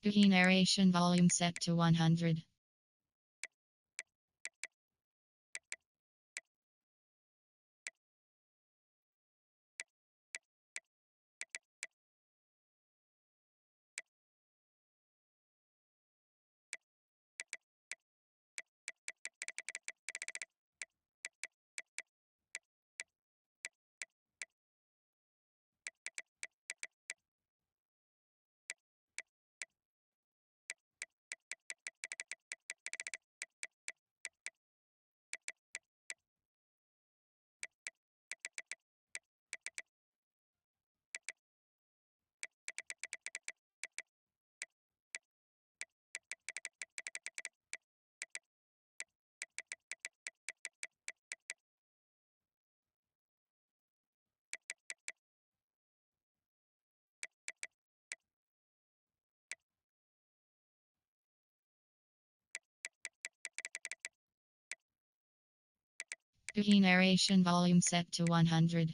Key narration volume set to 100. Key narration volume set to 100.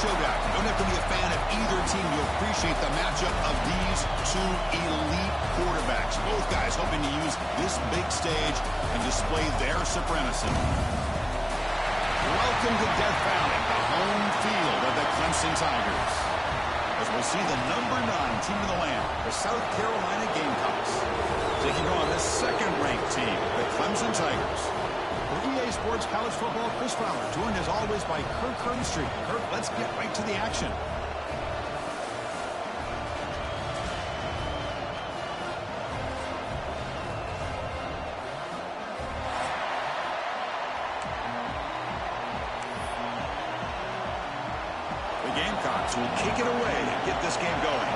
showdown. You don't have to be a fan of either team to appreciate the matchup of these two elite quarterbacks. Both guys hoping to use this big stage and display their supremacy. Welcome to Death Valley, the home field of the Clemson Tigers. As we'll see the number 9 team in the land, the South Carolina Gamecocks, taking on the second-ranked team, the Clemson Tigers. For EA Sports College Football, Chris Fowler, joined as always by Kirk Herbstreit. Kirk, let's get right to the action. The Gamecocks will kick it away and get this game going.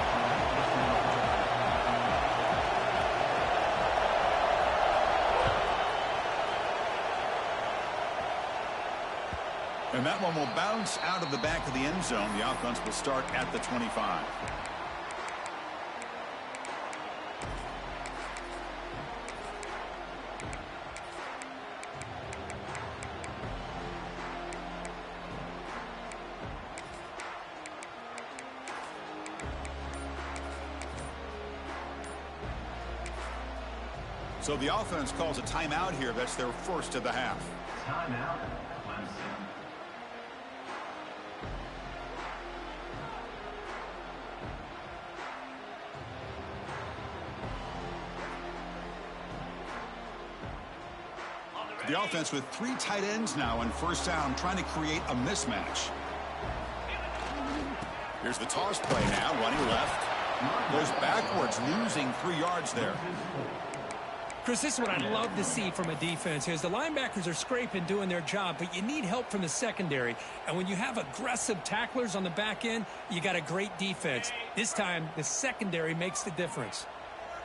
And that one will bounce out of the back of the end zone. The offense will start at the 25. So the offense calls a timeout here. That's their first of the half. Timeout, Clemson. The offense with 3 tight ends now on first down, trying to create a mismatch. Here's the toss play now, running left. Goes backwards, losing 3 yards there. Chris, this is what I'd love to see from a defense here. Is the linebackers are scraping, doing their job, but you need help from the secondary. And when you have aggressive tacklers on the back end, you got a great defense. This time, the secondary makes the difference.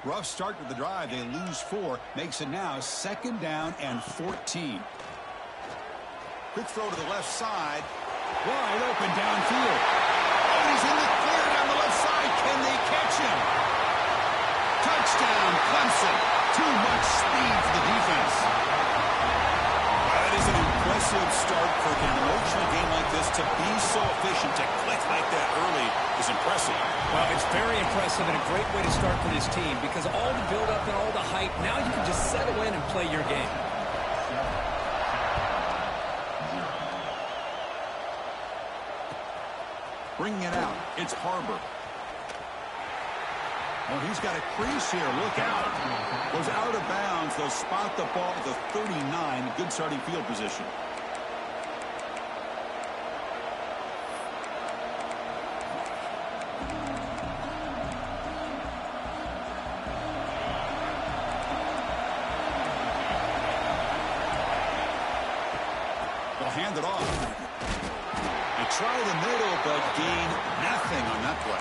Rough start to the drive. They lose 4. Makes it now 2nd down and 14. Quick throw to the left side. Wide open downfield. Oh, he's in the clear down the left side. Can they catch him? Touchdown, Clemson. Too much speed for the defense. That is an impressive start for an emotional game like this. To be so efficient, to click like that early is impressive. Well, it's very impressive and a great way to start for this team because all the build-up and all the hype, now you can just settle in and play your game. Bringing it out, it's Harbor. Oh, he's got a crease here. Look out. Goes out of bounds. They'll spot the ball at the 39. Good starting field position. They'll hand it off. They try the middle, but gain nothing on that play.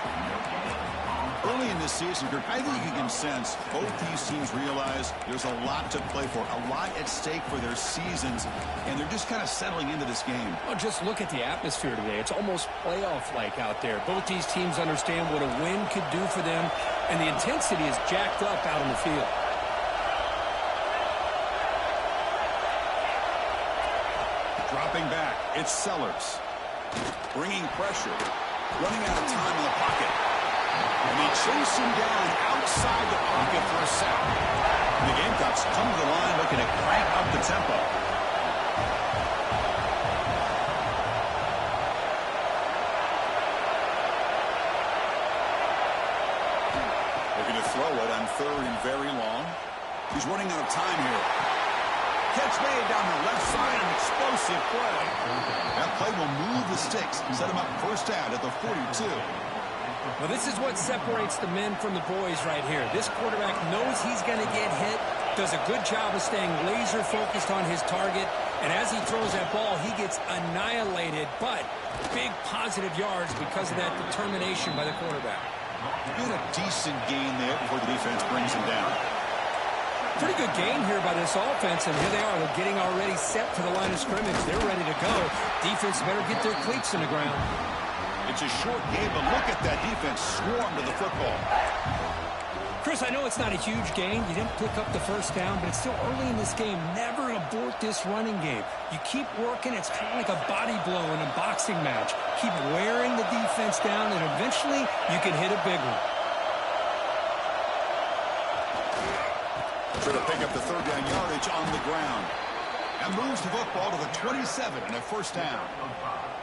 Early in this season, I think you can sense both these teams realize there's a lot to play for, a lot at stake for their seasons, and they're just kind of settling into this game. Well, just look at the atmosphere today. It's almost playoff-like out there. Both these teams understand what a win could do for them, and the intensity is jacked up out on the field. Dropping back, it's Sellers. Bringing pressure. Running out of time in the pocket. And they chase him down outside the pocket for a sack. And the Gamecocks come to the line looking to crank up the tempo. Looking to throw it on 3rd and very long. He's running out of time here. Catch made down the left side, an explosive play. That play will move the sticks, set him up first down at the 42. Well, this is what separates the men from the boys right here. This quarterback knows he's going to get hit, does a good job of staying laser focused on his target, and as he throws that ball, he gets annihilated, but big positive yards because of that determination by the quarterback. Been a decent gain there before the defense brings him down. Pretty good game here by this offense, and here they are. They're getting already set for the line of scrimmage. They're ready to go. Defense better get their cleats in the ground. It's a short game, but look at that defense swarm to the football. Chris, I know it's not a huge gain. You didn't pick up the first down, but it's still early in this game. Never abort this running game. You keep working. It's kind of like a body blow in a boxing match. Keep wearing the defense down, and eventually you can hit a big one. Try to pick up the third down yardage on the ground. And moves the football to the 27 and a first down.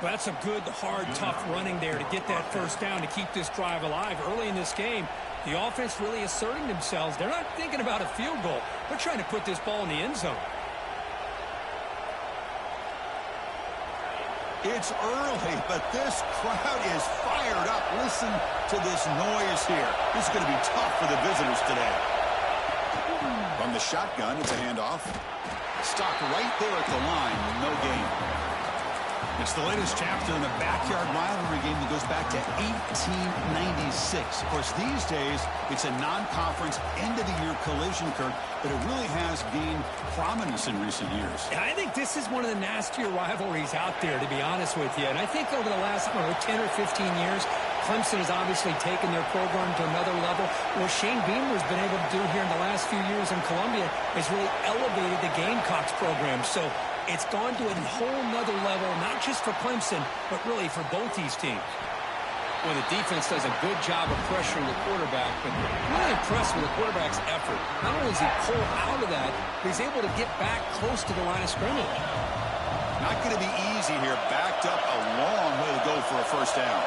Well, that's a good, hard, tough running there to get that first down to keep this drive alive. Early in this game, the offense really asserting themselves. They're not thinking about a field goal. They're trying to put this ball in the end zone. It's early, but this crowd is fired up. Listen to this noise here. This is going to be tough for the visitors today. From the shotgun, it's a handoff. Stopped right there at the line, no gain. It's the latest chapter in a backyard rivalry game that goes back to 1896. Of course, these days, it's a non-conference end-of-the-year collision, Kirk, but it really has gained prominence in recent years. And I think this is one of the nastier rivalries out there, to be honest with you. And I think over the last, 10 or 15 years, Clemson has obviously taken their program to another level. What Shane Beamer has been able to do here in the last few years in Columbia is really elevated the Gamecocks program. So it's gone to a whole nother level, not just for Clemson, but really for both these teams. Well, the defense does a good job of pressuring the quarterback, but really impressed with the quarterback's effort. Not only does he pull out of that, but he's able to get back close to the line of scrimmage. Not going to be easy here. Backed up a long way to go for a first down.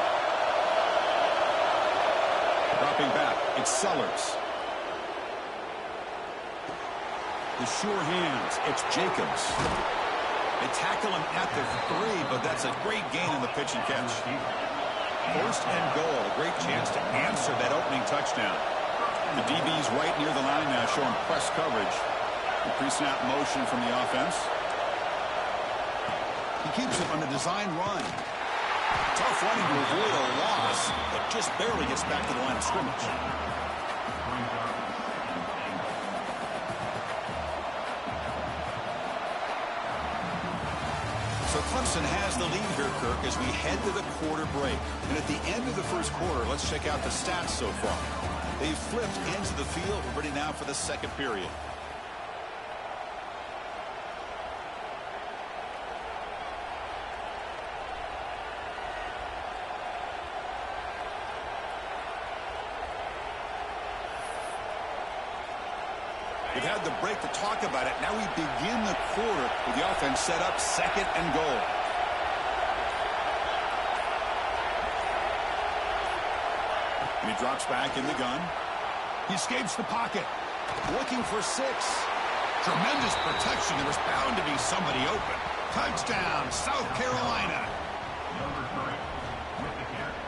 Dropping back, it's Sellers. The sure hands, it's Jacobs. They tackle him at the 3, but that's a great gain in the pitch and catch. First and goal, a great chance to answer that opening touchdown. The DB's right near the line now, showing press coverage. The pre-snap motion from the offense. He keeps it on the design run. Tough running to avoid a loss, but just barely gets back to the line of scrimmage. So Clemson has the lead here, Kirk, as we head to the quarter break. And at the end of the first quarter, let's check out the stats so far. They've flipped into the field. We're ready now for the second period. We've had the break to talk about it. Now we begin the quarter with the offense set up second and goal. And he drops back in the gun. He escapes the pocket. Looking for 6. Tremendous protection. There was bound to be somebody open. Touchdown, South Carolina. Number 3 with the carry.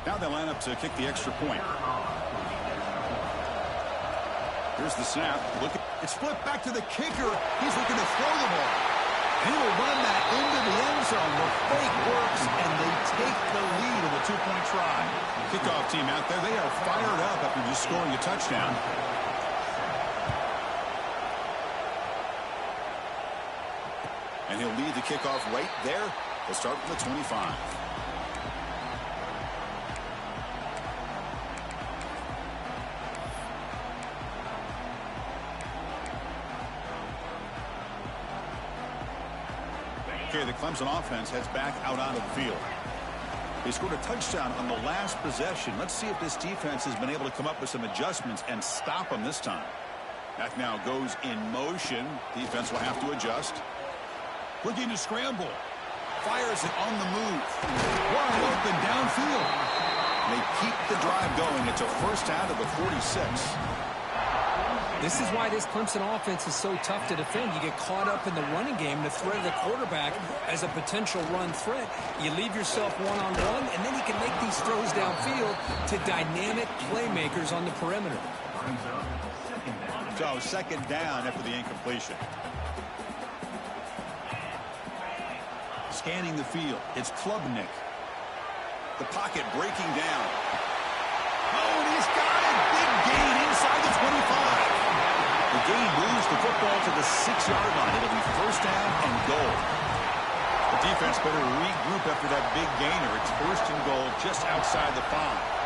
Now they line up to kick the extra point. Here's the snap. It's flipped back to the kicker. He's looking to throw the ball. And he will run that into the end zone. The fake works, and they take the lead in the 2-point try. Kickoff team out there, they are fired up after just scoring a touchdown. And he'll lead the kickoff right there. They'll start from the 25. Okay, the Clemson offense heads back out onto the field. They scored a touchdown on the last possession. Let's see if this defense has been able to come up with some adjustments and stop them this time. That now goes in motion. Defense will have to adjust. Looking to scramble. Fires it on the move. Wide open downfield. They keep the drive going. It's a first out of the 46. This is why this Clemson offense is so tough to defend. You get caught up in the running game, the threat of the quarterback as a potential run threat. You leave yourself one-on-one, and then you can make these throws downfield to dynamic playmakers on the perimeter. So second down after the incompletion. Scanning the field. It's Klubnik. The pocket breaking down. Oh, and he's got it. Big gain inside the 25. The gain moves the football to the 6-yard line. It'll be first down and goal. The defense better regroup after that big gainer. It's first and goal just outside the 5.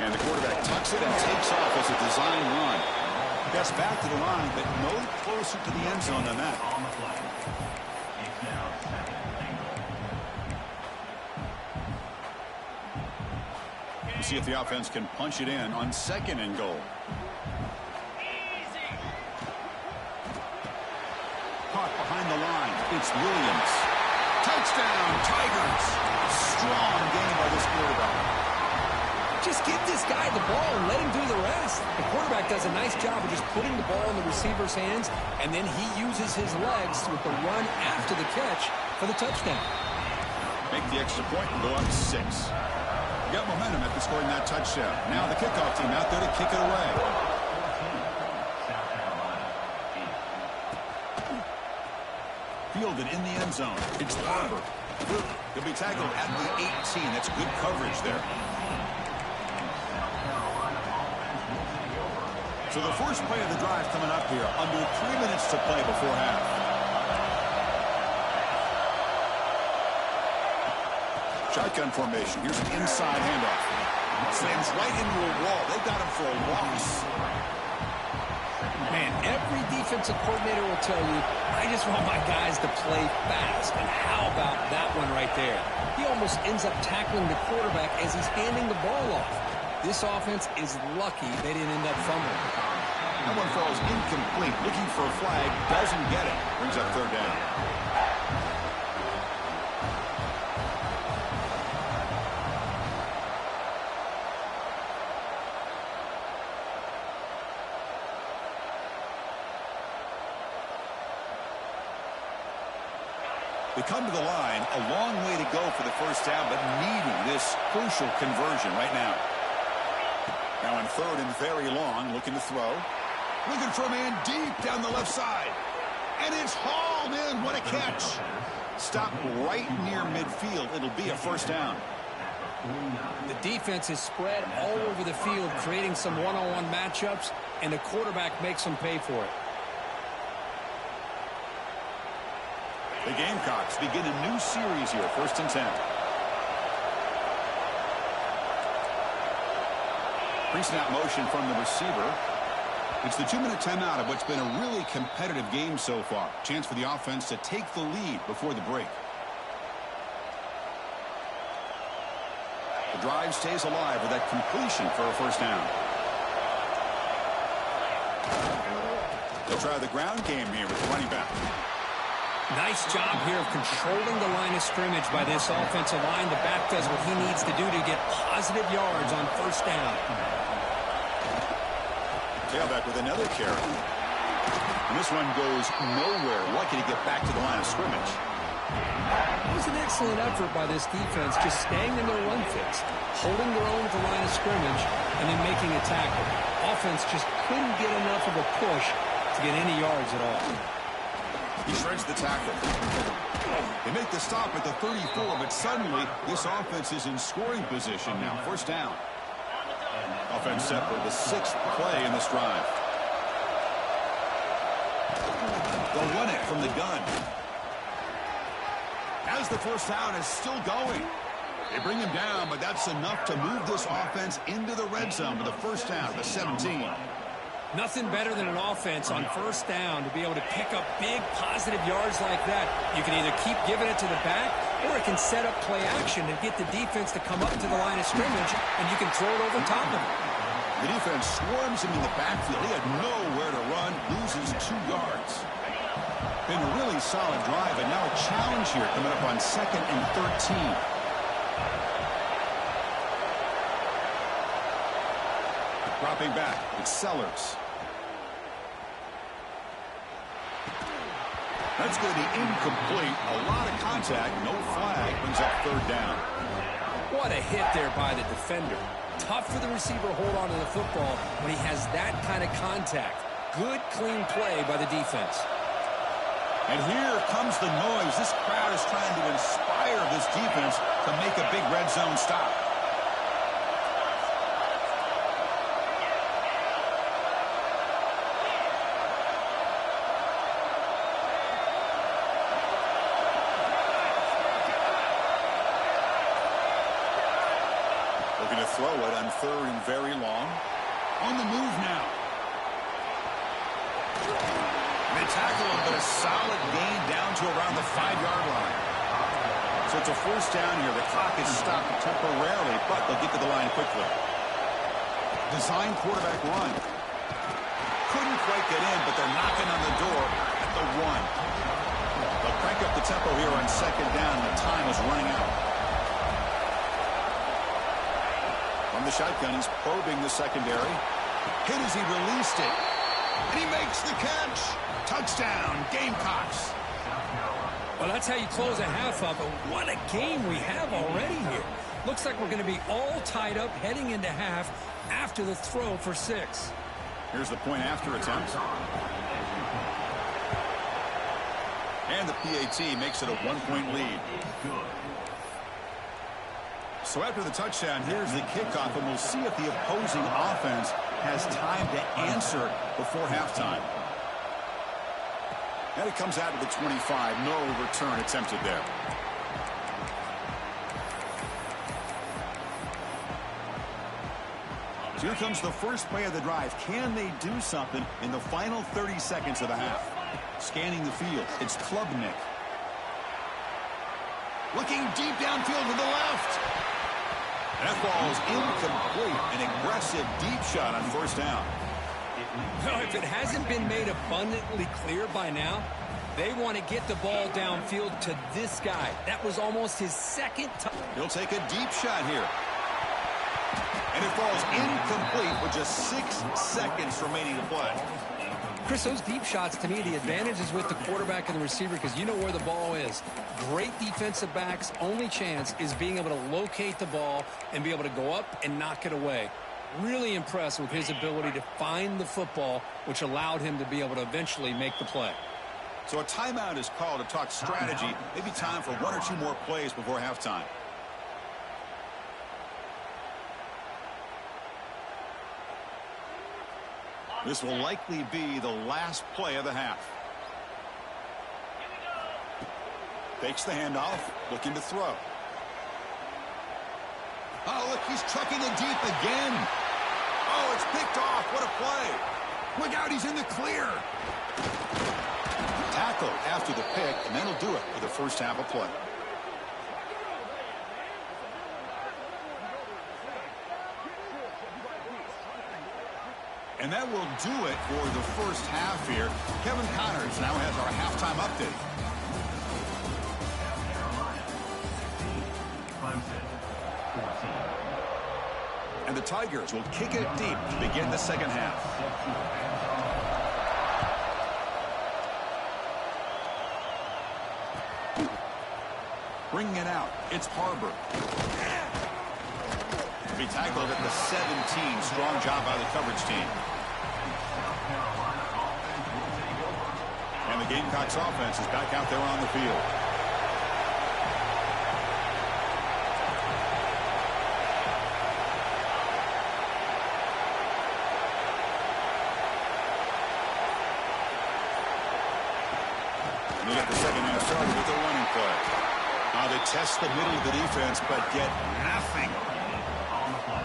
And the quarterback tucks it and takes off as a design run. That's back to the line, but no closer to the end zone than that. On the play. It's now second and goal. See if the offense can punch it in on second and goal. Caught behind the line. It's Williams. Touchdown, Tigers. Strong game by this quarterback. Just give this guy the ball and let him do the rest. The quarterback does a nice job of just putting the ball in the receiver's hands, and then he uses his legs with the run after the catch for the touchdown. Make the extra point and go up 6. Got momentum after scoring that touchdown. Now the kickoff team out there to kick it away. Fielded in the end zone. It's Barber. He'll be tackled at the 18. That's good coverage there. So the first play of the drive coming up here. Under 3 minutes to play before half. Shotgun formation. Here's an inside handoff. Slams right into a wall. They got him for a loss. Man, every defensive coordinator will tell you, I just want my guys to play fast. And how about that one right there? He almost ends up tackling the quarterback as he's handing the ball off. This offense is lucky they didn't end up fumbling. That one falls incomplete. Looking for a flag. Doesn't get it. Brings up third down. They come to the line, a long way to go for the first down, but needing this crucial conversion right now. Now in third and very long, looking to throw. Looking for a man deep down the left side. And it's hauled in. What a catch. Stop right near midfield. It'll be a first down. The defense is spread all over the field, creating some one-on-one matchups, and the quarterback makes them pay for it. The Gamecocks begin a new series here, 1st and 10. Pre-snap motion from the receiver. It's the 2-minute timeout of what's been a really competitive game so far. Chance for the offense to take the lead before the break. The drive stays alive with that completion for a first down. They'll try the ground game here with the running back. Nice job here of controlling the line of scrimmage by this offensive line. The back does what he needs to do to get positive yards on first down. Tailback with another carry. And this one goes nowhere. Lucky to get back to the line of scrimmage. It was an excellent effort by this defense, just staying in their run fix, holding their own at the line of scrimmage, and then making a tackle. Offense just couldn't get enough of a push to get any yards at all. He shreds the tackle. They make the stop at the 34, but suddenly this offense is in scoring position now. First down. Offense set for the 6th play in this drive. They'll run it from the gun. As the first down is still going. They bring him down, but that's enough to move this offense into the red zone with a first down at the 17. Nothing better than an offense on first down to be able to pick up big positive yards like that. You can either keep giving it to the back, or it can set up play action and get the defense to come up to the line of scrimmage, and you can throw it over top of it. The defense swarms him in the backfield. He had nowhere to run, loses 2 yards. Been a really solid drive, and now a challenge here coming up on 2nd and 13. Dropping back, it's Sellers. That's going to be incomplete. A lot of contact, no flag, brings up third down. What a hit there by the defender. Tough for the receiver to hold on to the football when he has that kind of contact. Good, clean play by the defense. And here comes the noise. This crowd is trying to inspire this defense to make a big red zone stop. throw it on 3rd and very long. On the move now. They tackle him, but a solid gain down to around the 5-yard line. So it's a 1st down here. The clock is stopped temporarily, but they'll get to the line quickly. Design quarterback run. Couldn't quite get in, but they're knocking on the door at the 1. They'll crank up the tempo here on 2nd down. The time is running out. From the shotgun, he's probing the secondary. Hit as he released it. And he makes the catch. Touchdown, Gamecocks. Well, that's how you close a half up, but what a game we have already here. Looks like we're going to be all tied up heading into half after the throw for 6. Here's the point after attempt. And the PAT makes it a 1-point lead. So after the touchdown, here's the kickoff, and we'll see if the opposing offense has time to answer before halftime. And it comes out to the 25. No return attempted there. So here comes the first play of the drive. Can they do something in the final 30 seconds of the half? Scanning the field. It's Klubnik. Looking deep downfield to the left. That ball is incomplete. An aggressive deep shot on 1st down. Well, if it hasn't been made abundantly clear by now, they want to get the ball downfield to this guy. That was almost his 2nd time. He'll take a deep shot here. And it falls incomplete with just 6 seconds remaining to play. Chris, those deep shots, to me, the advantage is with the quarterback and the receiver because you know where the ball is. Great defensive backs' only chance is being able to locate the ball and be able to go up and knock it away. Really impressed with his ability to find the football, which allowed him to be able to eventually make the play. So a timeout is called to talk strategy. Maybe time for 1 or 2 more plays before halftime. This will likely be the last play of the half. Fakes the handoff, looking to throw. Oh, look, he's trucking it deep again. Oh, it's picked off. What a play. Look out, he's in the clear. Tackle after the pick, and that'll do it for the first half of play. And that will do it for the first half here. Kevin Connors now has our halftime update. And the Tigers will kick it deep to begin the second half. Bringing it out, it's Harbor. To be tackled at the 17. Strong job by the coverage team. And the Gamecocks offense is back out there on the field. And they get the second half started with a running play. They test the middle of the defense, but get nothing.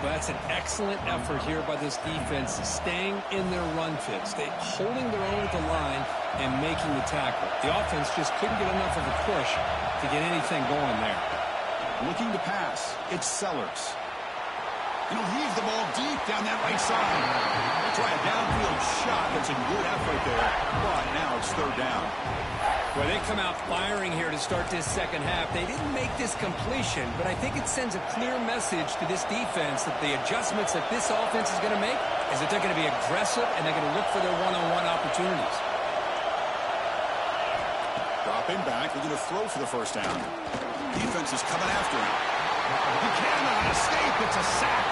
Well, that's an excellent effort here by this defense, staying in their run fit, holding their own at the line and making the tackle. The offense just couldn't get enough of a push to get anything going there. Looking to pass, it's Sellers. And he'll heave the ball deep down that right side. They'll try a downfield shot. That's a good effort there, but now it's 3rd down. Well, they come out firing here to start this second half. They didn't make this completion, but I think it sends a clear message to this defense that the adjustments that this offense is going to make is that they're going to be aggressive and they're going to look for their one-on-one opportunities. Dropping back, looking to throw for the first down. Defense is coming after him. He cannot escape. It's a sack.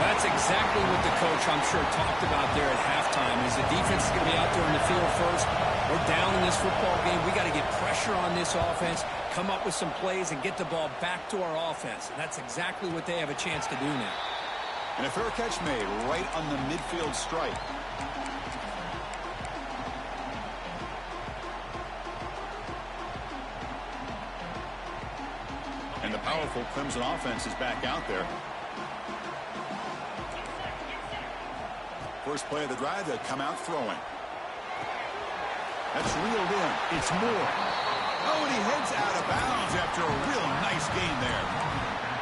That's exactly what the coach, I'm sure, talked about there at halftime, is the defense is going to be out there in the field first. We're down in this football game. We got to get pressure on this offense, come up with some plays, and get the ball back to our offense. And that's exactly what they have a chance to do now. And a fair catch made right on the midfield stripe. And the powerful Clemson offense is back out there. First play of the drive, they'll come out throwing. That's reeled in. It's Moore. Oh, and he heads out of bounds after a real nice gain there.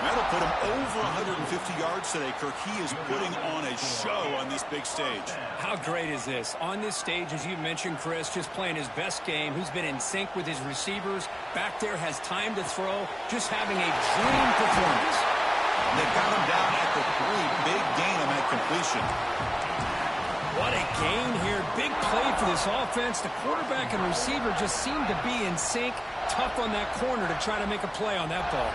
That'll put him over 150 yards today, Kirk. He is putting on a show on this big stage. How great is this? On this stage, as you mentioned, Chris, just playing his best game. He's been in sync with his receivers. Back there, has time to throw. Just having a dream performance. They've got him down at the 3. Big gain on that completion. What a gain here. Big play for this offense. The quarterback and receiver just seem to be in sync. Tough on that corner to try to make a play on that ball.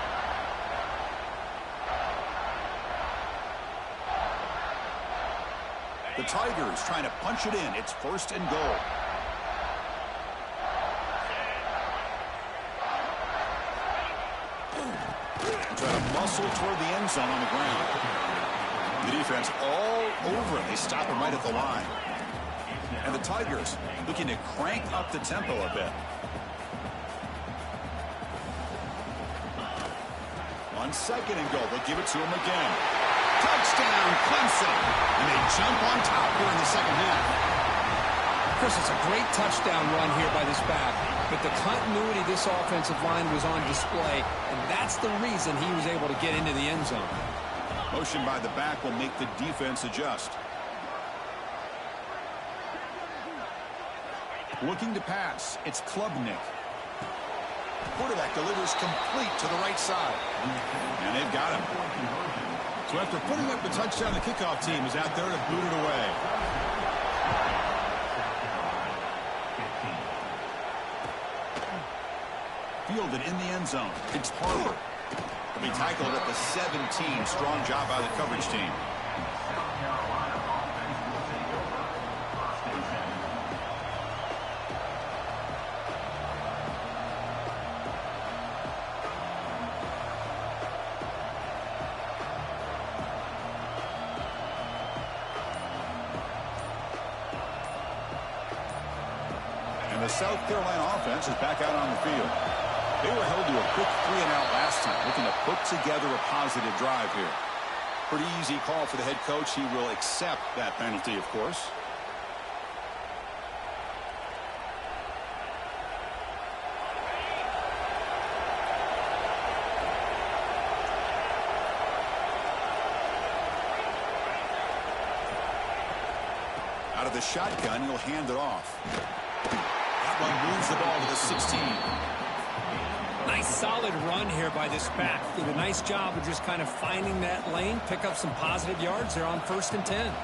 The Tigers trying to punch it in. It's 1st and goal. Trying to muscle toward the end zone on the ground. The defense all over him. They stop him right at the line. And the Tigers looking to crank up the tempo a bit. On 2nd and goal, they'll give it to him again. Touchdown, Clemson. And they jump on top here in the second half. Chris, it's a great touchdown run here by this back. But the continuity of this offensive line was on display, and that's the reason he was able to get into the end zone. Motion by the back will make the defense adjust. Looking to pass. It's Klubnik. Quarterback delivers complete to the right side. And they've got him. So after putting up the touchdown, the kickoff team is out there to boot it away. Fielded in the end zone. It's Harper. He'll be tackled at the 17. Strong job by the coverage team. And the South Carolina offense is back out on the field. They were held to a quick 3-and-out last time, looking to put together a positive drive here. Pretty easy call for the head coach. He will accept that penalty, of course. Out of the shotgun, he'll hand it off. That one moves the ball to the 16. Nice solid run here by this back. Did a nice job of just kind of finding that lane, pick up some positive yards there on 1st and 10.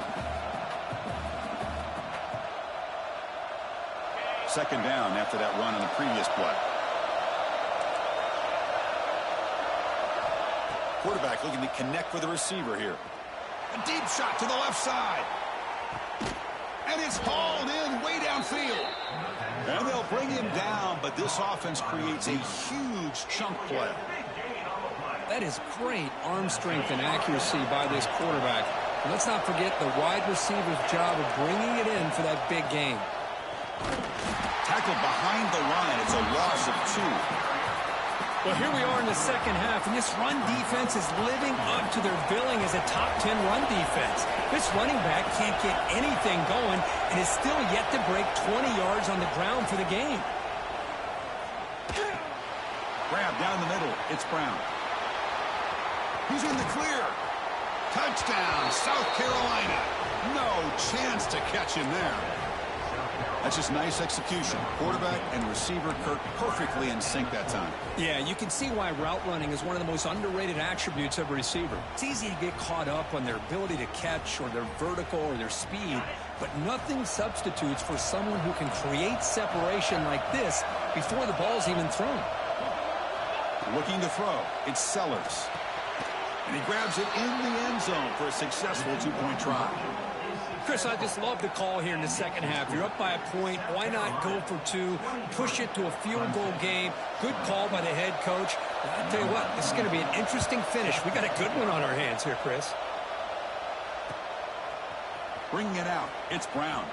Second down after that run on the previous play. Quarterback looking to connect with the receiver here. A deep shot to the left side. And it's hauled in way downfield. And they'll bring him down, but this offense creates a huge chunk play. That is great arm strength and accuracy by this quarterback. And let's not forget the wide receiver's job of bringing it in for that big game. Tackled behind the line. It's a loss of 2. Well, here we are in the second half, and this run defense is living up to their billing as a top 10 run defense. This running back can't get anything going and is still yet to break 20 yards on the ground for the game. Grab down the middle. It's Brown. He's in the clear. Touchdown, South Carolina. No chance to catch him there. That's just nice execution. Quarterback and receiver Kirk perfectly in sync that time. Yeah, you can see why route running is one of the most underrated attributes of a receiver. It's easy to get caught up on their ability to catch or their vertical or their speed, but nothing substitutes for someone who can create separation like this before the ball's even thrown. Looking to throw. It's Sellers. And he grabs it in the end zone for a successful two-point try. Chris, I just love the call here in the second half. You're up by a point. Why not go for 2, push it to a field goal game? Good call by the head coach. And I'll tell you what, this is going to be an interesting finish. We got a good one on our hands here, Chris. Bringing it out. It's Brown.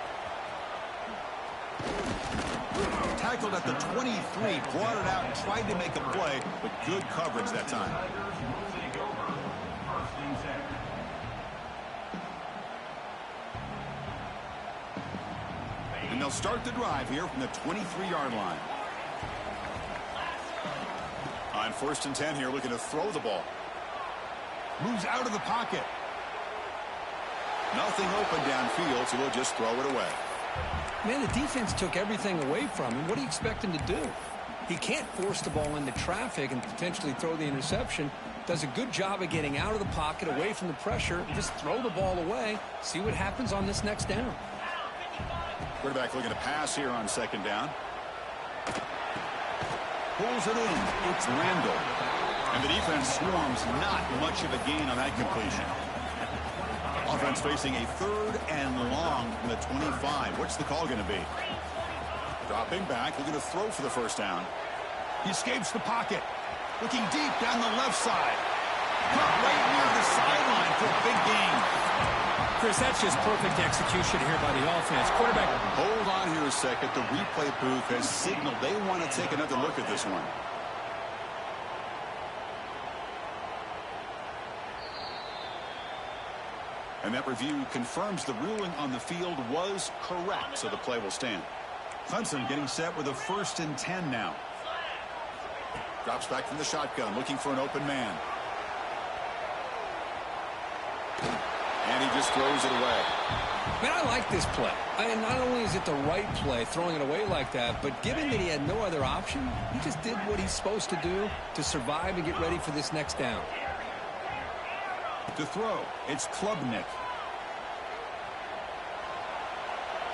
Tackled at the 23, brought it out and tried to make a play, but good coverage that time. And they'll start the drive here from the 23-yard line. On 1st and 10 here, looking to throw the ball. Moves out of the pocket. Nothing open downfield, so he'll just throw it away. Man, the defense took everything away from him. What do you expect him to do? He can't force the ball into traffic and potentially throw the interception. Does a good job of getting out of the pocket, away from the pressure, and just throw the ball away. See what happens on this next down. Quarterback looking to pass here on 2nd down. Pulls it in. It's Randall. And the defense swarms, not much of a gain on that completion. Offense facing a 3rd and long from the 25. What's the call going to be? Dropping back, looking to throw for the 1st down. He escapes the pocket. Looking deep down the left side. Caught right near the sideline for a big gain. Chris, that's just perfect execution here by the offense. Quarterback. Hold on here a second. The replay booth has signaled they want to take another look at this one. And that review confirms the ruling on the field was correct, so the play will stand. Clemson getting set with a 1st and 10 now. Drops back from the shotgun, looking for an open man. And he just throws it away. Man, I like this play. Not only is it the right play, throwing it away like that, but given that he had no other option, he just did what he's supposed to do to survive and get ready for this next down. To throw, it's Klubnik.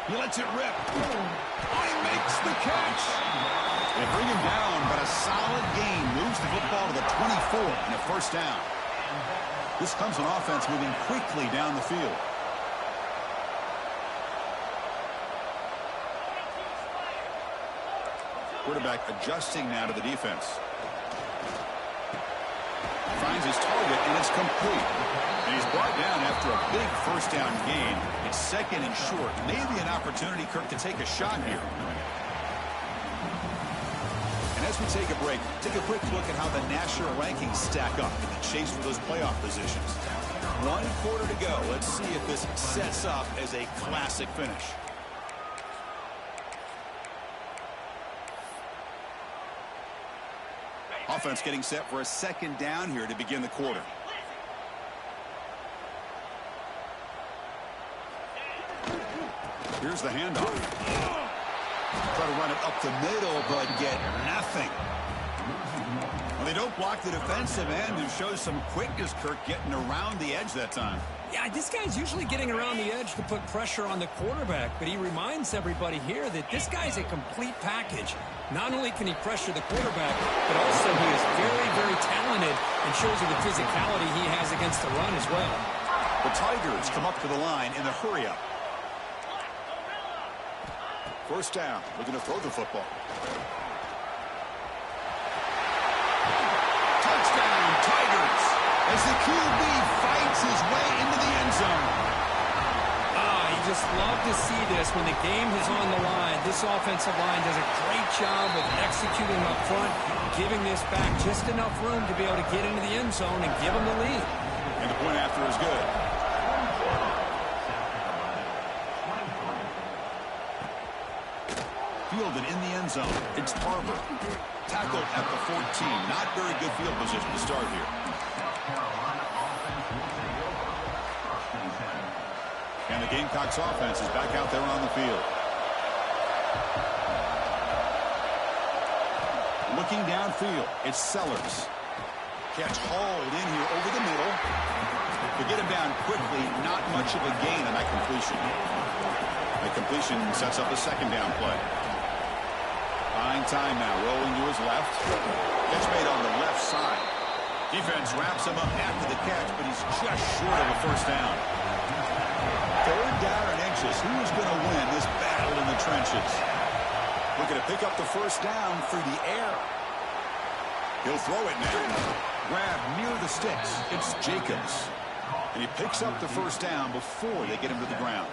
He lets it rip. Oh, he makes the catch. They bring him down, but a solid gain moves the football to the 24 and a 1st down. This comes an offense moving quickly down the field. Quarterback adjusting now to the defense. Finds his target, and it's complete. And he's brought down after a big 1st down gain. It's 2nd and short. Maybe an opportunity, Kirk, to take a shot here. And as we take a break, take a quick look at how the national rankings stack up in the chase for those playoff positions. 1 quarter to go. Let's see if this sets up as a classic finish. Offense getting set for a 2nd down here to begin the quarter. Here's the handoff. Try to run it up the middle, but get nothing. Well, they don't block the defensive end, who shows some quickness, Kirk, getting around the edge that time. Yeah, this guy's usually getting around the edge to put pressure on the quarterback, but he reminds everybody here that this guy's a complete package. Not only can he pressure the quarterback, but also he is very, very talented and shows you the physicality he has against the run as well. The Tigers come up to the line in the hurry-up. 1st down, looking to throw the football. Touchdown, Tigers, as the QB fights his way into the end zone. You just love to see this when the game is on the line. This offensive line does a great job of executing up front, giving this back just enough room to be able to get into the end zone and give them the lead. And the point after is good. Fielded in the end zone. It's Barber. Tackled at the 14. Not very good field position to start here. And the Gamecocks offense is back out there on the field. Looking downfield, it's Sellers. Catch hauled in here over the middle. To get him down quickly, not much of a gain on that completion. The completion sets up a 2nd down play. Buying time now, rolling to his left. Catch made on the left side. Defense wraps him up after the catch, but he's just short of a 1st down. 3rd down and inches. Who's going to win this battle in the trenches? Looking to pick up the 1st down through the air. He'll throw it now. Grab near the sticks. It's Jacobs. And he picks up the 1st down before they get him to the ground.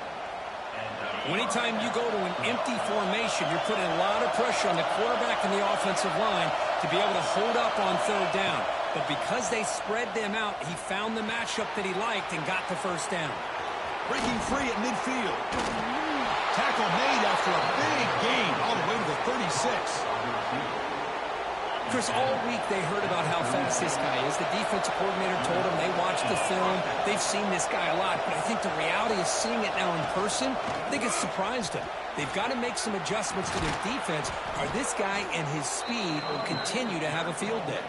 Anytime you go to an empty formation, you're putting a lot of pressure on the quarterback and the offensive line to be able to hold up on 3rd down. But because they spread them out, he found the matchup that he liked and got the 1st down. Breaking free at midfield. Tackle made after a big gain all the way to the 36. Chris, all week they heard about how fast this guy is. The defensive coordinator told them they watched the film. They've seen this guy a lot, but I think the reality is seeing it now in person, I think it's surprised them. They've got to make some adjustments to their defense, or this guy and his speed will continue to have a field day.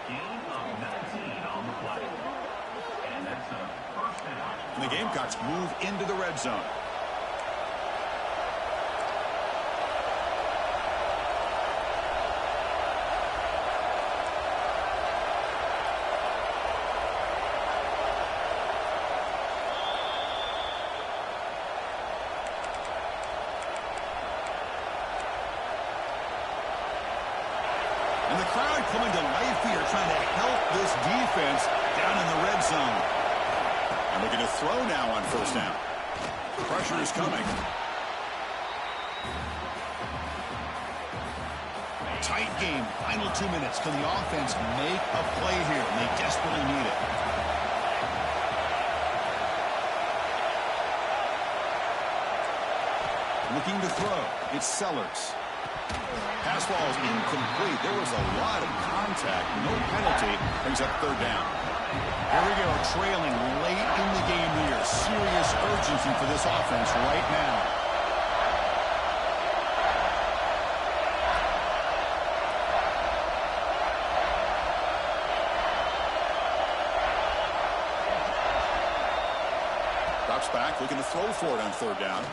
Gain of 19 on the play. And that's a first down. And the Gamecocks move into the red zone. And the crowd coming to life here, trying to help this defense down in the red zone. And looking to throw now on first down. Pressure is coming. Tight game. Final 2 minutes. Can the offense make a play here? And they desperately need it. Looking to throw. It's Sellers. Pass ball is incomplete. There was a lot of contact. No penalty. Brings up third down. Here we go. Trailing late in the game here. Serious urgency for this offense right now. Drops back. Looking to throw for it on third down.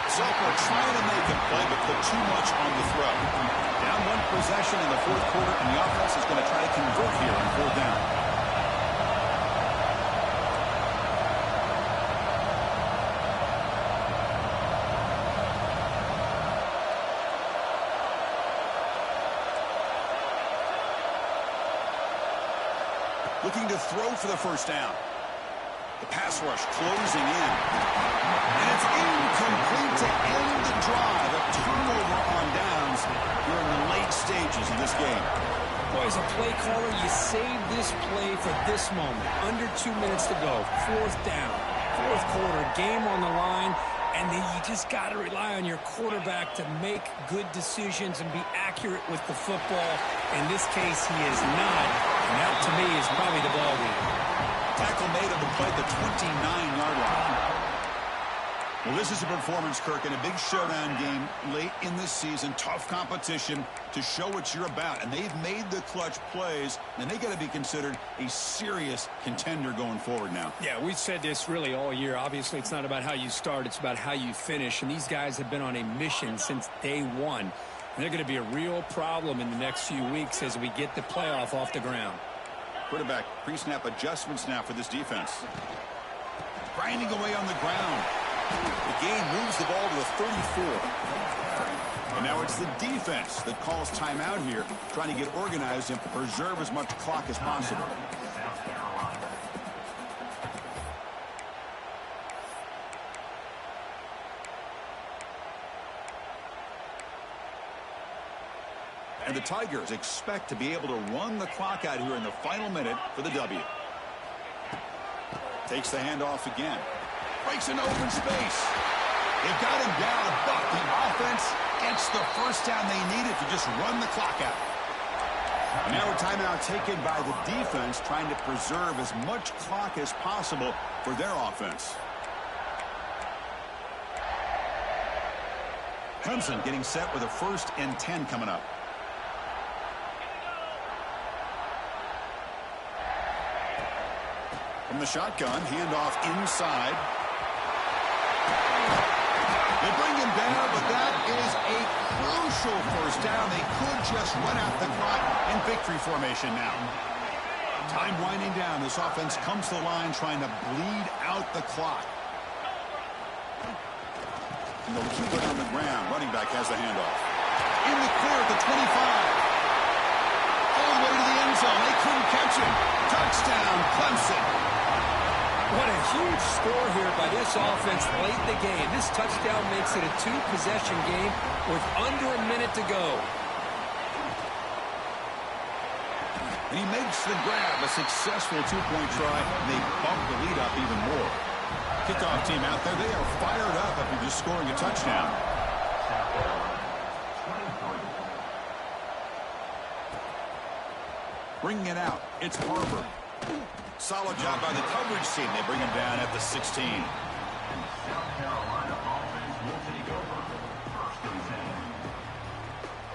Sophomore trying to make a play, but put too much on the throw. Down one possession in the fourth quarter, and the offense is going to try to convert here on fourth down. Looking to throw for the first down. The pass rush closing in. And it's incomplete to end the drive. A turnover on downs here in the late stages of this game. Boy, as a play caller, you save this play for this moment. Under 2 minutes to go. Fourth down. Fourth quarter. Game on the line. And then you just got to rely on your quarterback to make good decisions and be accurate with the football. In this case, he is not. And that, to me, is probably the ballgame. Tackle made on the play at the 29-yard line. Well, this is a performance, Kirk, in a big showdown game late in this season. Tough competition to show what you're about. And they've made the clutch plays, and they got to be considered a serious contender going forward now. Yeah, we've said this really all year. Obviously, it's not about how you start. It's about how you finish. And these guys have been on a mission since day one. And they're going to be a real problem in the next few weeks as we get the playoff off the ground. Quarterback pre-snap adjustments now for this defense. Grinding away on the ground. The game moves the ball to the 34. And now it's the defense that calls timeout here, trying to get organized and preserve as much clock as possible. And the Tigers expect to be able to run the clock out here in the final minute for the W. Takes the handoff again. Breaks into open space. They've got him down, but the offense gets the first down they needed to just run the clock out. And now a timeout taken by the defense, trying to preserve as much clock as possible for their offense. Clemson getting set with a 1st and 10 coming up. From the shotgun, handoff inside. They bring him down, but that is a crucial first down. They could just run out the clock in victory formation now. Time winding down. This offense comes to the line trying to bleed out the clock. And they'll keep it on the ground. Running back has the handoff. In the clear at the 25. All the way to the end zone. They couldn't catch him. Touchdown, Clemson. What a huge score here by this offense late in the game. This touchdown makes it a 2-possession game with under a minute to go. And he makes the grab, a successful 2-point try. And they bump the lead up even more. Kickoff team out there, they are fired up after just scoring a touchdown. Bringing it out, it's Harper. Solid job by the coverage team. They bring him down at the 16.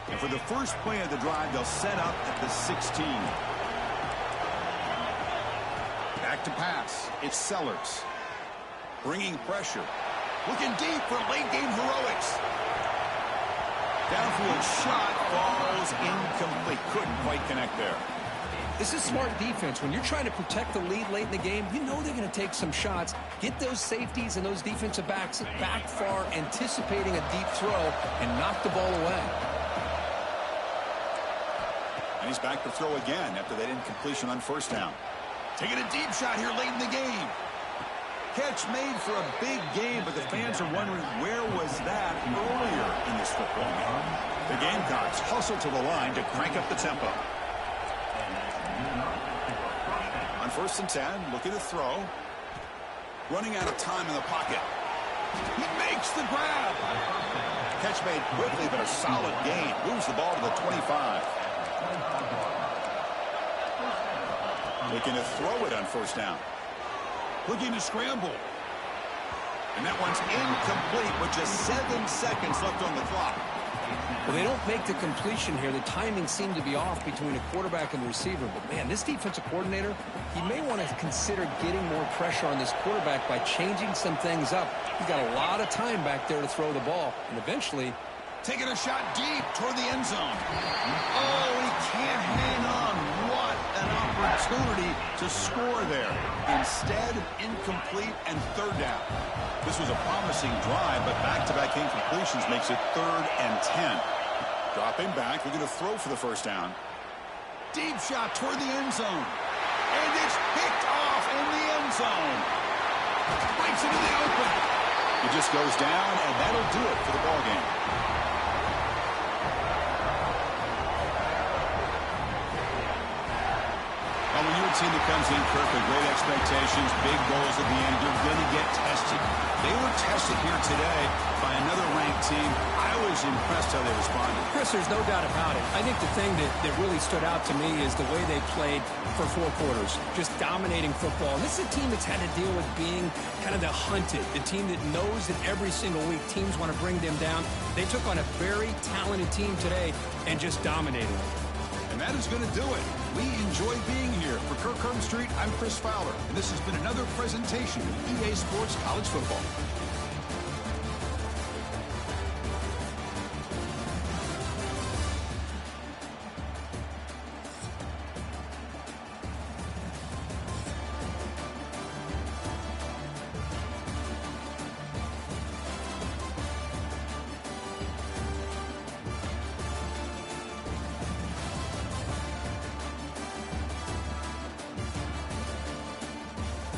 And for the first play of the drive, they'll set up at the 16. Back to pass. It's Sellers. Bringing pressure. Looking deep for late-game heroics. Downfield shot falls incomplete. Couldn't quite connect there. This is smart defense. When you're trying to protect the lead late in the game, you know they're going to take some shots, get those safeties and those defensive backs back far, anticipating a deep throw, and knock the ball away. And he's back to throw again after that incompletion on first down. Taking a deep shot here late in the game. Catch made for a big game, but the fans are wondering where was that earlier in this football game. The Gamecocks hustle to the line to crank up the tempo. On 1st and 10, looking to throw. Running out of time in the pocket. He makes the grab. Catch made quickly, but a solid gain. Moves the ball to the 25. Looking to throw it on 1st down. Looking to scramble. And that one's incomplete with just 7 seconds left on the clock. Well, they don't make the completion here. The timing seemed to be off between the quarterback and the receiver. But, man, this defensive coordinator, he may want to consider getting more pressure on this quarterback by changing some things up. He's got a lot of time back there to throw the ball. And eventually, taking a shot deep toward the end zone. Oh, he can't hang on. What an opportunity to score there. Instead, incomplete and 3rd down. This was a promising drive, but back-to-back incompletions makes it 3rd and 10. Dropping back, they're going to throw for the 1st down. Deep shot toward the end zone. And it's picked off in the end zone. Breaks into the open. It just goes down, and that'll do it for the ball game. Well, when you're a team that comes in, Kirk, with great expectations, big goals at the end, you're going to get tested. They were tested here today by another ranked team. I was impressed how they responded. Chris, there's no doubt about it. I think the thing that really stood out to me is the way they played for 4 quarters, just dominating football. And this is a team that's had to deal with being kind of the hunted, the team that knows that every single week teams want to bring them down. They took on a very talented team today and just dominated them. And that is going to do it. We enjoy being here. For Kirk Street, I'm Chris Fowler, and this has been another presentation of EA Sports College Football.